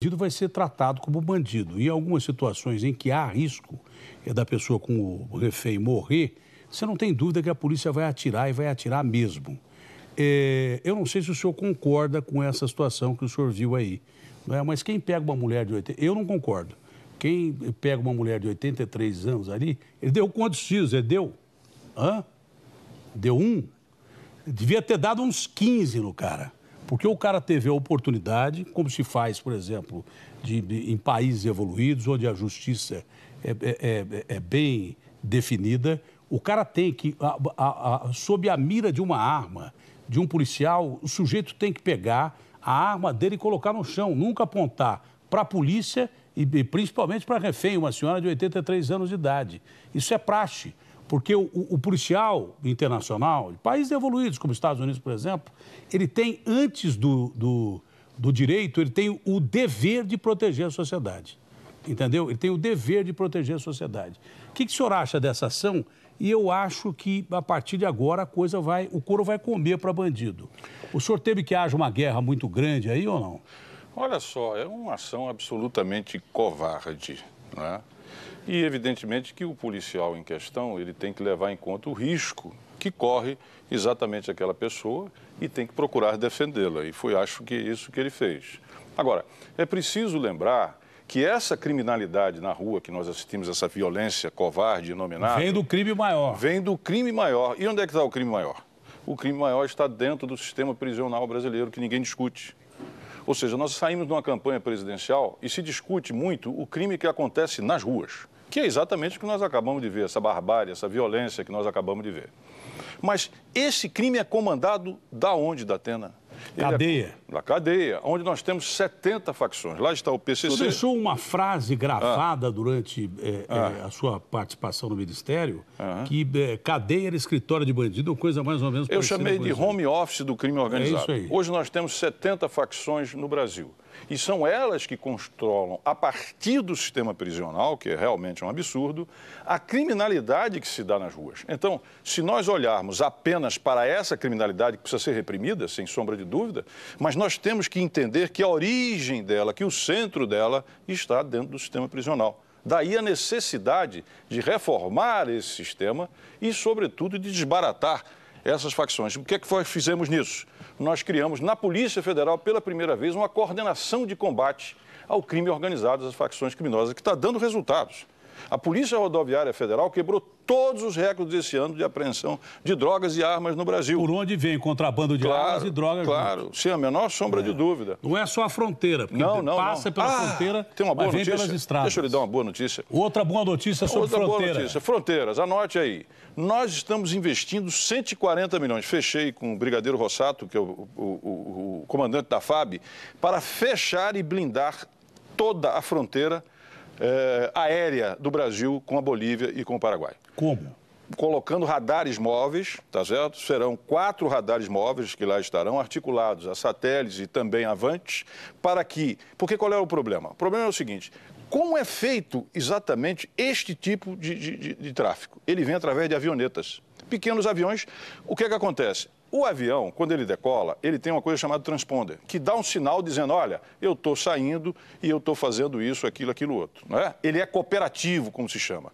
bandido vai ser tratado como bandido. Em algumas situações em que há risco da pessoa com o refém morrer, você não tem dúvida que a polícia vai atirar e vai atirar mesmo. Eu não sei se o senhor concorda com essa situação que o senhor viu aí, não é? Mas quem pega uma mulher de 80... Eu não concordo. Quem pega uma mulher de 83 anos ali, ele deu quantos tiros? Ele deu? Deu um? Devia ter dado uns 15 no cara. Porque o cara teve a oportunidade, como se faz, por exemplo, em países evoluídos, onde a justiça é bem definida, o cara tem que, sob a mira de uma arma, de um policial, o sujeito tem que pegar a arma dele e colocar no chão, nunca apontar para a polícia e principalmente para refém, uma senhora de 83 anos de idade. Isso é praxe. Porque o policial internacional, países evoluídos, como os Estados Unidos, por exemplo, ele tem, antes do direito, ele tem o dever de proteger a sociedade. Entendeu? Ele tem o dever de proteger a sociedade. O que o senhor acha dessa ação? E eu acho que, a partir de agora, o couro vai comer para bandido. O senhor teme que haja uma guerra muito grande aí ou não? Olha só, é uma ação absolutamente covarde, não é? E, evidentemente, que o policial em questão, ele tem que levar em conta o risco que corre exatamente aquela pessoa e tem que procurar defendê-la. E foi, acho que, isso que ele fez. Agora, é preciso lembrar que essa criminalidade na rua, que nós assistimos, essa violência covarde, inominável... Vem do crime maior. Vem do crime maior. E onde é que está o crime maior? O crime maior está dentro do sistema prisional brasileiro, que ninguém discute. Ou seja, nós saímos de uma campanha presidencial e se discute muito o crime que acontece nas ruas, que é exatamente o que nós acabamos de ver, essa barbárie, essa violência que nós acabamos de ver. Mas esse crime é comandado da onde, Datena? Cadeia. Da cadeia, onde nós temos 70 facções. Lá está o PCC. Você deixou uma frase gravada durante a sua participação no Ministério, que cadeia era escritório de bandido, ou coisa mais ou menos parecida. Eu chamei de home office do crime organizado. É isso aí. Hoje nós temos 70 facções no Brasil. E são elas que controlam, a partir do sistema prisional, que é realmente um absurdo, a criminalidade que se dá nas ruas. Então, se nós olharmos apenas para essa criminalidade que precisa ser reprimida, sem sombra de dúvida, mas nós temos que entender que a origem dela, que o centro dela está dentro do sistema prisional. Daí a necessidade de reformar esse sistema e, sobretudo, de desbaratar essas facções. O que é que fizemos nisso? Nós criamos na Polícia Federal, pela primeira vez, uma coordenação de combate ao crime organizado, às facções criminosas, que está dando resultados. A Polícia Rodoviária Federal quebrou todos os recordes esse ano de apreensão de drogas e armas no Brasil. Por onde vem contrabando de armas e drogas? Claro, sem a menor sombra de dúvida. Não é só a fronteira, porque passa pela fronteira, tem uma boa mas vem notícia? pelas estradas. Deixa eu lhe dar uma boa notícia. Outra boa notícia sobre fronteira. Outra boa notícia, fronteiras, anote aí. Nós estamos investindo 140 milhões, fechei com o Brigadeiro Rossato, que é o comandante da FAB, para fechar e blindar toda a fronteira aérea do Brasil com a Bolívia e com o Paraguai. Como? Colocando radares móveis, tá certo? Serão 4 radares móveis que lá estarão articulados a satélites e também avantes, para que... Porque qual é o problema? O problema é o seguinte: como é feito exatamente este tipo de tráfico? Ele vem através de avionetas. Pequenos aviões, o que é que acontece? O avião, quando ele decola, ele tem uma coisa chamada transponder, que dá um sinal dizendo, olha, eu estou saindo e eu estou fazendo isso, aquilo outro. Não é? Ele é cooperativo, como se chama.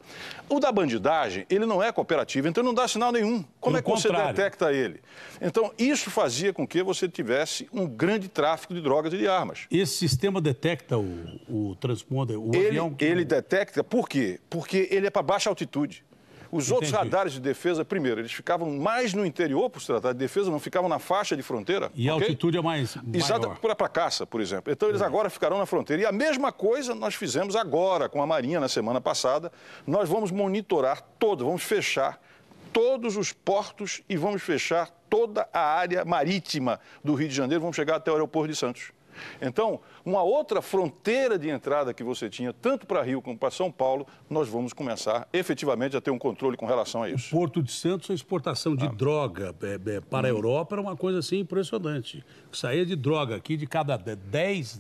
O da bandidagem, ele não é cooperativo, então não dá sinal nenhum. Como é que você detecta ele? Então, isso fazia com que você tivesse um grande tráfico de drogas e de armas. Esse sistema detecta o transponder, o avião? Ele detecta, por quê? Porque ele é para baixa altitude. Os outros radares de defesa, primeiro, eles ficavam mais no interior, por se tratar de defesa, não ficavam na faixa de fronteira. E a altitude é maior. Exato, para caça, por exemplo. Então, eles agora ficarão na fronteira. E a mesma coisa nós fizemos agora com a Marinha, na semana passada. Nós vamos monitorar vamos fechar todos os portos e vamos fechar toda a área marítima do Rio de Janeiro. Vamos chegar até o aeroporto de Santos. Então, uma outra fronteira de entrada que você tinha, tanto para Rio como para São Paulo, nós vamos começar efetivamente a ter um controle com relação a isso. O Porto de Santos, a exportação de droga para a Europa era uma coisa assim impressionante. Saía de droga aqui, de cada 10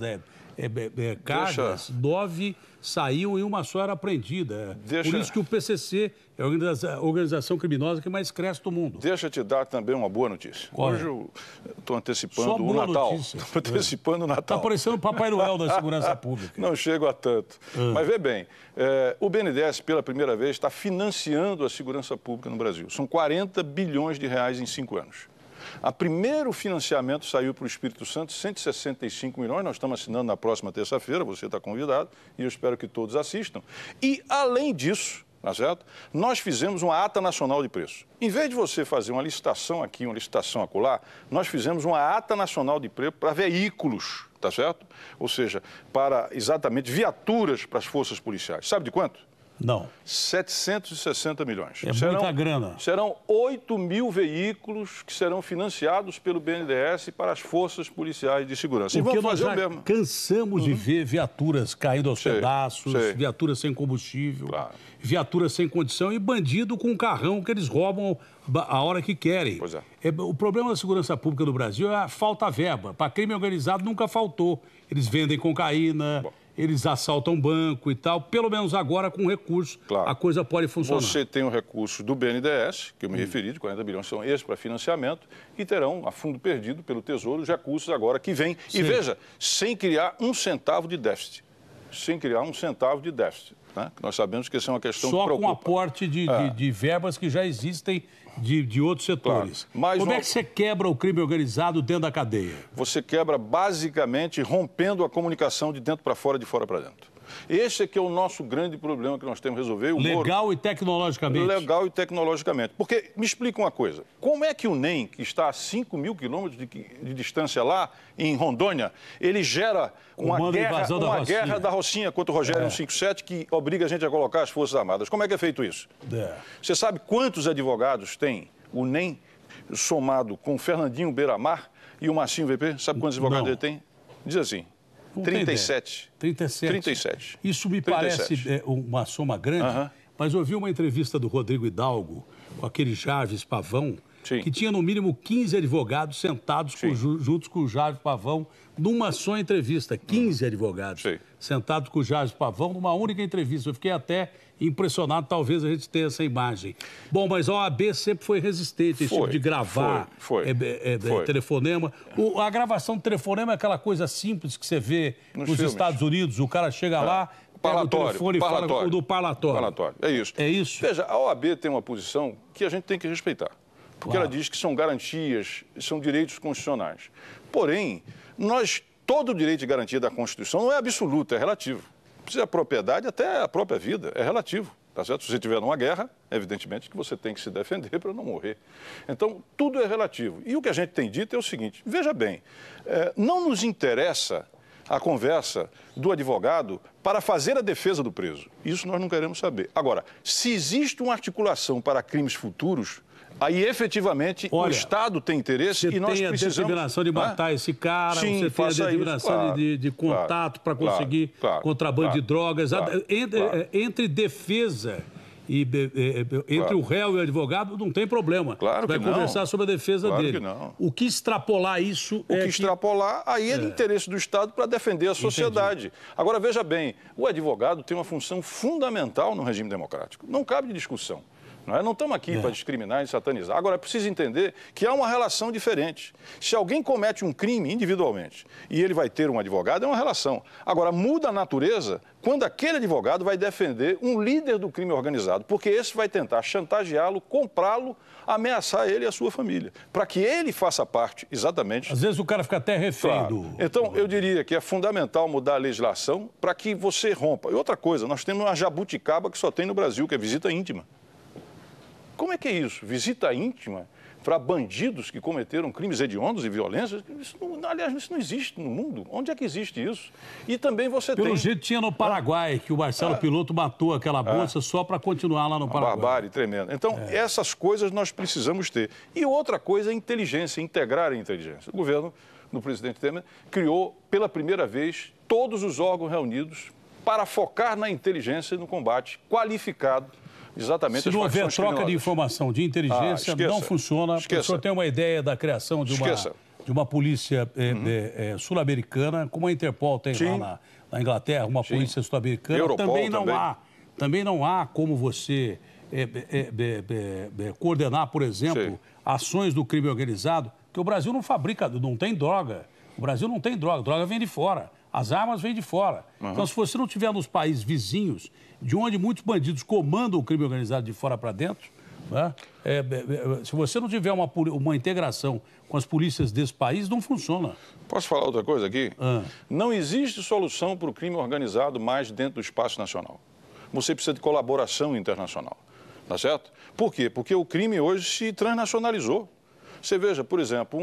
cargas, 9 saíam e uma só era apreendida. Por isso que o PCC é a organização criminosa que mais cresce do mundo. Deixa eu te dar também uma boa notícia. Hoje eu estou antecipando o Natal. Estou antecipando o Natal. Está parecendo o Papai Noel da segurança pública. Não chego a tanto. Mas vê bem, o BNDES, pela primeira vez, está financiando a segurança pública no Brasil. São 40 bilhões de reais em 5 anos. O primeiro financiamento saiu para o Espírito Santo, 165 milhões, nós estamos assinando na próxima terça-feira, você está convidado, e eu espero que todos assistam. E, além disso, tá certo? Nós fizemos uma ata nacional de preço. Em vez de você fazer uma licitação aqui, uma licitação acolá, nós fizemos uma ata nacional de preço para veículos, tá certo? Ou seja, para exatamente viaturas para as forças policiais. Sabe de quanto? Não. 760 milhões. Muita grana. Serão 8 mil veículos que serão financiados pelo BNDES para as forças policiais de segurança. Porque nós já cansamos de ver viaturas caindo aos pedaços, viaturas sem combustível, viaturas sem condição e bandido com um carrão que eles roubam a hora que querem. Pois é. O problema da segurança pública no Brasil é a falta verba. Para crime organizado nunca faltou. Eles vendem cocaína... Eles assaltam banco e tal, pelo menos agora com recurso, a coisa pode funcionar. Você tem o recurso do BNDES, que eu me referi, de 40 bilhões, são esses para financiamento, e terão, a fundo perdido pelo Tesouro, os recursos agora que vêm. E veja, sem criar um centavo de déficit. Sem criar um centavo de déficit. Né? Nós sabemos que essa é uma questão que preocupa. Só com aporte de verbas que já existem de outros setores. Mas como é que você quebra o crime organizado dentro da cadeia? Você quebra basicamente rompendo a comunicação de dentro para fora, de fora para dentro. Esse é que é o nosso grande problema que nós temos que resolver. Legal e tecnologicamente. Legal e tecnologicamente. Porque, me explica uma coisa, como é que o NEM, que está a 5 mil quilômetros de distância lá, em Rondônia, ele gera uma guerra da Rocinha contra o Rogério 157, que obriga a gente a colocar as Forças Armadas? Como é que é feito isso? Você sabe quantos advogados tem o NEM somado com o Fernandinho Beiramar e o Marcinho VP? Sabe quantos advogados ele tem? Diz assim. 37. 37. Isso me parece uma soma grande, mas eu ouvi uma entrevista do Rodrigo Hidalgo com aquele Jarvis Pavão, que tinha no mínimo 15 advogados sentados juntos com o Jarvis Pavão numa só entrevista. 15 advogados sentados com o Jarvis Pavão numa única entrevista. Eu fiquei até impressionado, talvez a gente tenha essa imagem. Bom, mas a OAB sempre foi resistente a esse tipo de gravar telefonema. A gravação de telefonema é aquela coisa simples que você vê nos Estados Unidos, o cara chega lá, pega o telefone e fala do parlatório. É isso. É isso? Veja, a OAB tem uma posição que a gente tem que respeitar. Porque ela diz que são garantias, são direitos constitucionais. Porém, todo o direito de garantia da Constituição não é absoluto, é relativo. Se a propriedade, até a própria vida, é relativo. Tá certo? Se você estiver numa guerra, evidentemente que você tem que se defender para não morrer. Então, tudo é relativo. E o que a gente tem dito é o seguinte, veja bem, não nos interessa a conversa do advogado para fazer a defesa do preso. Isso nós não queremos saber. Agora, se existe uma articulação para crimes futuros, aí efetivamente o Estado tem interesse e nós precisamos... Você tem a determinação de matar esse cara, você tem a determinação de contato para conseguir contrabando de drogas. Entre defesa e entre o réu e o advogado não tem problema. Claro que vai conversar sobre a defesa dele. O que extrapolar isso extrapolar, aí é de interesse do Estado para defender a sociedade. Agora, veja bem, o advogado tem uma função fundamental no regime democrático. Não cabe de discussão. Não estamos aqui para discriminar e satanizar. Agora, é preciso entender que há uma relação diferente. Se alguém comete um crime individualmente e ele vai ter um advogado, é uma relação. Agora, muda a natureza quando aquele advogado vai defender um líder do crime organizado, porque esse vai tentar chantageá-lo, comprá-lo, ameaçar ele e a sua família, para que ele faça parte, exatamente... Às vezes o cara fica até refém Então, eu diria que é fundamental mudar a legislação para que você rompa. E outra coisa, nós temos uma jabuticaba que só tem no Brasil, que é visita íntima. Como é que é isso? Visita íntima para bandidos que cometeram crimes hediondos e violências? Aliás, isso não existe no mundo. Onde é que existe isso? E também você Pelo jeito tinha no Paraguai, que o Marcelo Piloto matou aquela moça só para continuar lá no Paraguai. Barbárie tremenda. Então, essas coisas nós precisamos ter. E outra coisa é a inteligência, integrar a inteligência. O governo do presidente Temer criou, pela primeira vez, todos os órgãos reunidos para focar na inteligência e no combate qualificado. Exatamente. Se não houver troca de informação, de inteligência, não funciona. O senhor tem uma ideia da criação de de uma polícia sul-americana, como a Interpol tem lá na Inglaterra, uma polícia sul-americana. Também não há como você coordenar, por exemplo, ações do crime organizado, porque o Brasil não fabrica, não tem droga. O Brasil não tem droga, droga vem de fora. As armas vêm de fora. Então, se você não tiver nos países vizinhos, de onde muitos bandidos comandam o crime organizado de fora para dentro, né? Se você não tiver uma integração com as polícias desse país, não funciona. Posso falar outra coisa aqui? Não existe solução para o crime organizado mais dentro do espaço nacional. Você precisa de colaboração internacional, tá certo? Por quê? Porque o crime hoje se transnacionalizou. Você veja, por exemplo,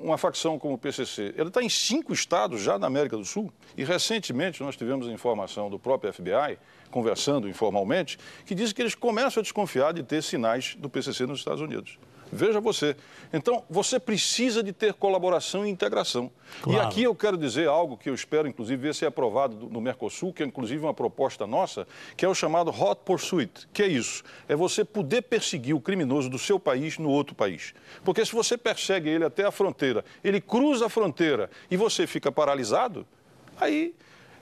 uma facção como o PCC, ele está em 5 estados já na América do Sul. E recentemente nós tivemos a informação do próprio FBI, conversando informalmente, que diz que eles começam a desconfiar de ter sinais do PCC nos Estados Unidos. Veja você. Então, você precisa de ter colaboração e integração. Claro. E aqui eu quero dizer algo que eu espero, inclusive, ver se é aprovado no Mercosul, que é, inclusive, uma proposta nossa, que é o chamado Hot Pursuit. Que é isso? É você poder perseguir o criminoso do seu país no outro país. Porque se você persegue ele até a fronteira, ele cruza a fronteira e você fica paralisado, aí...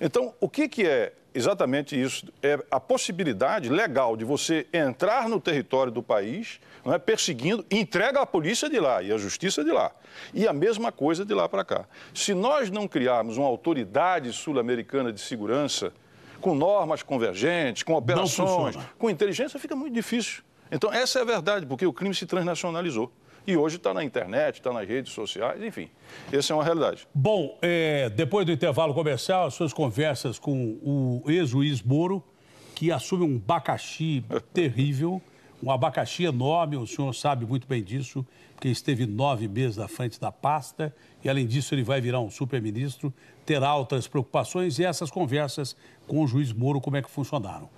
Então, o que é exatamente isso? É a possibilidade legal de você entrar no território do país, não é, perseguindo, entrega a polícia de lá e a justiça de lá. E a mesma coisa de lá para cá. Se nós não criarmos uma autoridade sul-americana de segurança, com normas convergentes, com operações, com inteligência, fica muito difícil. Então, essa é a verdade, porque o crime se transnacionalizou. E hoje está na internet, está nas redes sociais, enfim, essa é uma realidade. Bom, depois do intervalo comercial, as suas conversas com o ex-juiz Moro, que assume um abacaxi terrível, um abacaxi enorme, o senhor sabe muito bem disso, porque esteve 9 meses à frente da pasta, e além disso ele vai virar um super-ministro, terá outras preocupações, e essas conversas com o juiz Moro, como é que funcionaram?